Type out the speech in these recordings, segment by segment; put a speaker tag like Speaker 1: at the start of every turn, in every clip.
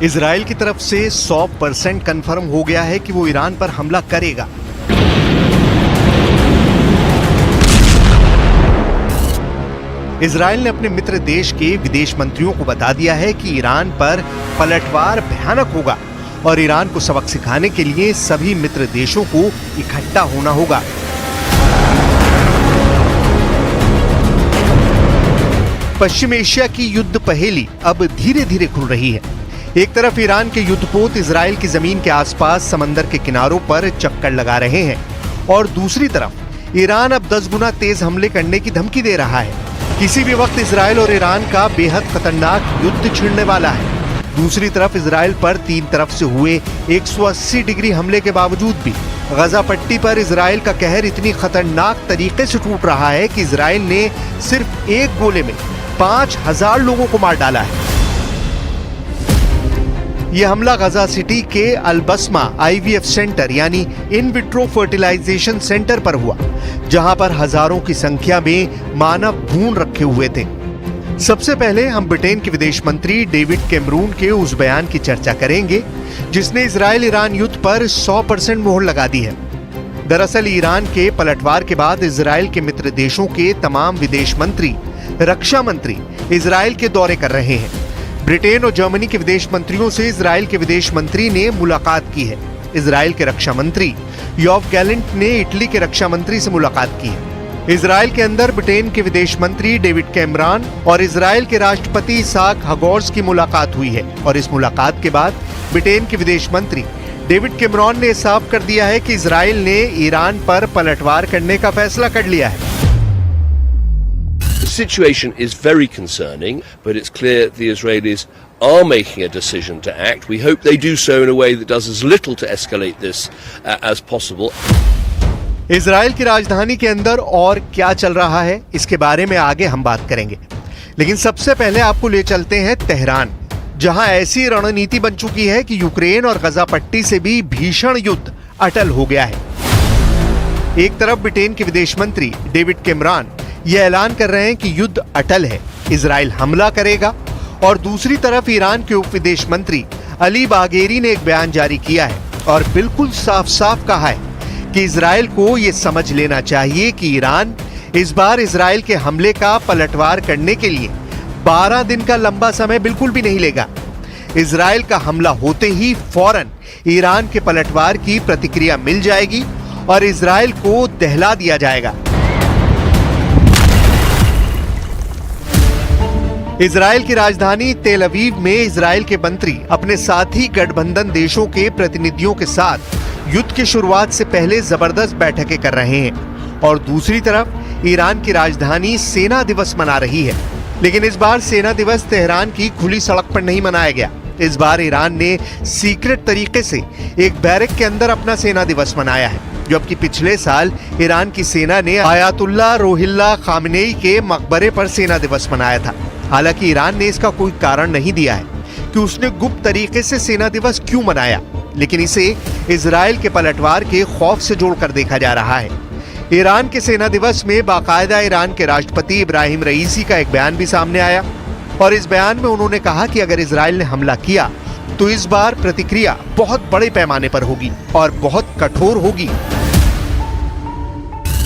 Speaker 1: Israel की तरफ से 100% कंफर्म हो गया है कि वो ईरान पर हमला करेगा। इजराइल ने अपने मित्र देश के विदेश मंत्रियों को बता दिया है कि ईरान पर पलटवार भयानक होगा और ईरान को सबक सिखाने के लिए सभी मित्र देशों को इकट्ठा होना होगा। पश्चिम एशिया की युद्ध पहेली अब धीरे धीरे खुल रही है। एक तरफ ईरान के युद्धपोत इजराइल की जमीन के आसपास समंदर के किनारों पर चक्कर लगा रहे हैं और दूसरी तरफ ईरान अब 10 गुना तेज हमले करने की धमकी दे रहा है। किसी भी वक्त इजराइल और ईरान का बेहद खतरनाक युद्ध छिड़ने वाला है। दूसरी तरफ इजराइल पर 3 तरफ से हुए 180 डिग्री हमले के बावजूद भी गजा पट्टी पर इजराइल का कहर इतनी खतरनाक तरीके से टूट रहा है कि इजराइल ने सिर्फ एक गोले में 5000 लोगों को मार डाला है। यह हमला गजा सिटी के अल-बस्मा IVF सेंटर यानी इन विट्रो फर्टिलाइजेशन सेंटर पर हुआ, जहां पर हजारों की संख्या में मानव भ्रूण रखे हुए थे। सबसे पहले हम ब्रिटेन के विदेश मंत्री डेविड कैमरून के उस बयान की चर्चा करेंगे जिसने इजराइल ईरान युद्ध पर 100% मोहर लगा दी है। दरअसल ईरान के पलटवार के बाद इजराइल के मित्र देशों के तमाम विदेश मंत्री, रक्षा मंत्री इजराइल के दौरे कर रहे हैं। ब्रिटेन और जर्मनी के विदेश मंत्रियों से इजराइल के विदेश मंत्री ने मुलाकात की है। इजराइल के रक्षा मंत्री योव गैलेंट ने इटली के रक्षा मंत्री से मुलाकात की है। इजराइल के अंदर ब्रिटेन के विदेश मंत्री डेविड कैमरॉन और इजराइल के राष्ट्रपति इसहाक हेर्ज़ोग की मुलाकात हुई है और इस मुलाकात के बाद ब्रिटेन के विदेश मंत्री डेविड कैमरॉन ने साफ कर दिया है कि इजराइल ने ईरान पर पलटवार करने का फैसला कर लिया है।
Speaker 2: The situation is very concerning, but it's clear the Israelis are making a decision to act. We hope they do so in a way that does as little to escalate this as possible.
Speaker 1: Israel की राजधानी के अंदर और क्या चल रहा है, इसके बारे में आगे हम बात करेंगे, लेकिन सबसे पहले आपको ले चलते हैं तेहरान, जहां ऐसी रणनीति बन चुकी है कि यूक्रेन और गजा पट्टी से भी भीषण युद्ध अटल हो गया है। एक तरफ ब्रिटेन के विदेश मंत्री डेविड कैमरॉन यह ऐलान कर रहे हैं कि युद्ध अटल है, इजराइल हमला करेगा, और दूसरी तरफ ईरान के उप विदेश मंत्री अली बागेरी ने एक बयान जारी किया है और बिल्कुल साफ साफ कहा है कि इजराइल को यह समझ लेना चाहिए कि ईरान इस बार इजराइल के हमले का पलटवार करने के लिए 12 दिन का लंबा समय बिल्कुल भी नहीं लेगा। इजराइल का हमला होते ही फौरन ईरान के पलटवार की प्रतिक्रिया मिल जाएगी और इजराइल को दहला दिया जाएगा। इजराइल की राजधानी तेल अवीव में इजराइल के मंत्री अपने साथी गठबंधन देशों के प्रतिनिधियों के साथ युद्ध की शुरुआत से पहले जबरदस्त बैठकें कर रहे हैं और दूसरी तरफ ईरान की राजधानी सेना दिवस मना रही है। लेकिन इस बार सेना दिवस तेहरान की खुली सड़क पर नहीं मनाया गया। इस बार ईरान ने सीक्रेट तरीके से एक बैरक के अंदर अपना सेना दिवस मनाया है, जबकि पिछले साल ईरान की सेना ने आयतुल्लाह रोहिल्ला खामेनेई के मकबरे पर सेना दिवस मनाया था। हालांकि ईरान ने इसका कोई कारण नहीं दिया है कि उसने गुप्त तरीके से सेना दिवस क्यों मनाया, लेकिन इसे इजराइल के पलटवार के खौफ से जोड़कर देखा जा रहा है। ईरान के सेना दिवस में बाकायदा ईरान के राष्ट्रपति इब्राहिम रईसी का एक बयान भी सामने आया और इस बयान में उन्होंने कहा कि अगर इजराइल ने हमला किया तो इस बार प्रतिक्रिया बहुत बड़े पैमाने पर होगी और बहुत कठोर होगी।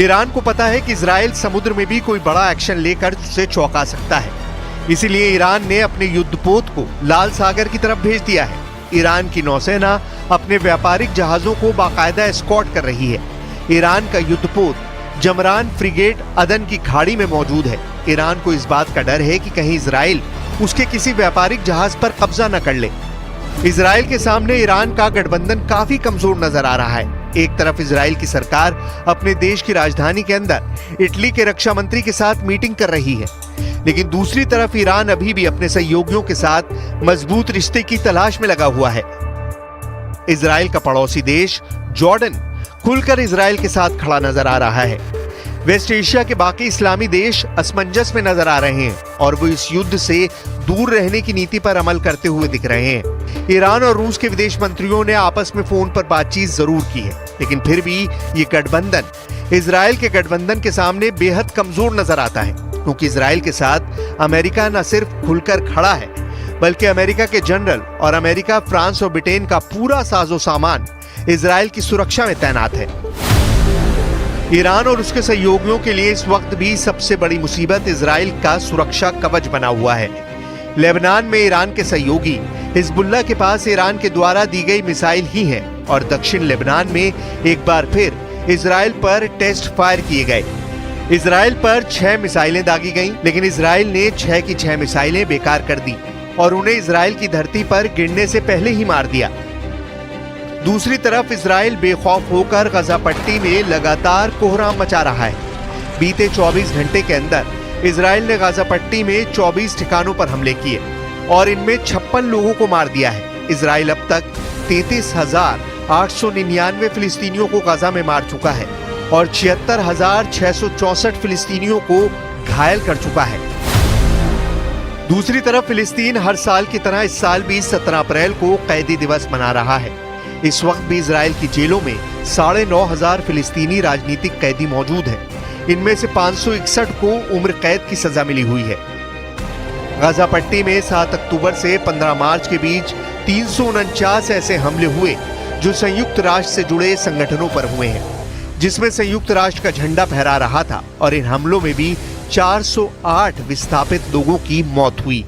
Speaker 1: ईरान को पता है कि इजराइल समुद्र में भी कोई बड़ा एक्शन लेकर उसे चौंका सकता है, इसीलिए ईरान ने अपने युद्धपोत को लाल सागर की तरफ भेज दिया है। ईरान की नौसेना अपने व्यापारिक जहाजों को बाकायदा एस्कॉर्ट कर रही है। ईरान का युद्धपोत जमरान फ्रिगेट अदन की खाड़ी में मौजूद है। ईरान को इस बात का डर है कि कहीं इजराइल उसके किसी व्यापारिक जहाज पर कब्जा न कर ले। इजराइल के सामने ईरान का गठबंधन काफी कमजोर नजर आ रहा है। एक तरफ इजराइल की सरकार अपने देश की राजधानी के अंदर इटली के रक्षा मंत्री के साथ मीटिंग कर रही है, लेकिन दूसरी तरफ ईरान अभी भी अपने सहयोगियों के साथ मजबूत रिश्ते की तलाश में लगा हुआ है। इजराइल का पड़ोसी देश जॉर्डन खुलकर इजराइल के साथ खड़ा नजर आ रहा है। वेस्ट एशिया के बाकी इस्लामी देश असमंजस में नजर आ रहे हैं और वो इस युद्ध से दूर रहने की नीति पर अमल करते हुए दिख रहे हैं। ईरान और रूस के विदेश मंत्रियों ने आपस में फोन पर बातचीत जरूर की है, लेकिन फिर भी ये गठबंधन इजराइल के गठबंधन के सामने बेहद कमजोर नजर आता है, क्योंकि इजराइल के साथ अमेरिका न सिर्फ खुलकर खड़ा है, बल्कि अमेरिका के जनरल और अमेरिका, फ्रांस और ब्रिटेन का पूरा साजो सामान इजराइल की सुरक्षा में तैनात है। ईरान और उसके सहयोगियों के लिए इस वक्त भी सबसे बड़ी मुसीबत इजराइल का सुरक्षा कवच बना हुआ है। लेबनान में ईरान के सहयोगी हिजबुल्लाह के पास ईरान के द्वारा दी गई मिसाइल ही है और दक्षिण लेबनान में एक बार फिर इजराइल पर टेस्ट फायर किए गए। इजराइल पर 6 मिसाइलें दागी गईं, लेकिन इजराइल ने 6 की 6 मिसाइलें बेकार कर दी और उन्हें इजराइल की धरती पर गिरने से पहले ही मार दिया। दूसरी तरफ इजराइल बेखौफ होकर गजा पट्टी में लगातार कोहराम मचा रहा है। बीते 24 घंटे के अंदर इजराइल ने गजा पट्टी में 24 ठिकानों पर हमले किए और इनमें 56 लोगों को मार दिया है। इजराइल अब तक 33,899 फिलिस्तीनियों को गजा में मार चुका है और 76,664 फिलिस्तीनियों को घायल कर चुका है। दूसरी तरफ फिलिस्तीन हर साल की तरह इस साल भी 17 अप्रैल को कैदी दिवस मना रहा है। इस वक्त भी इजराइल की जेलों में 9,500 फिलिस्तीनी राजनीतिक कैदी मौजूद हैं। इनमें से 561 को उम्र कैद की सजा मिली हुई है। गाजा पट्टी में 7 अक्टूबर से 15 मार्च के बीच 349 ऐसे हमले हुए जो संयुक्त राष्ट्र से जुड़े संगठनों पर हुए हैं, जिसमें संयुक्त राष्ट्र का झंडा फहरा रहा था, और इन हमलों में भी 408 विस्थापित लोगों की मौत हुई।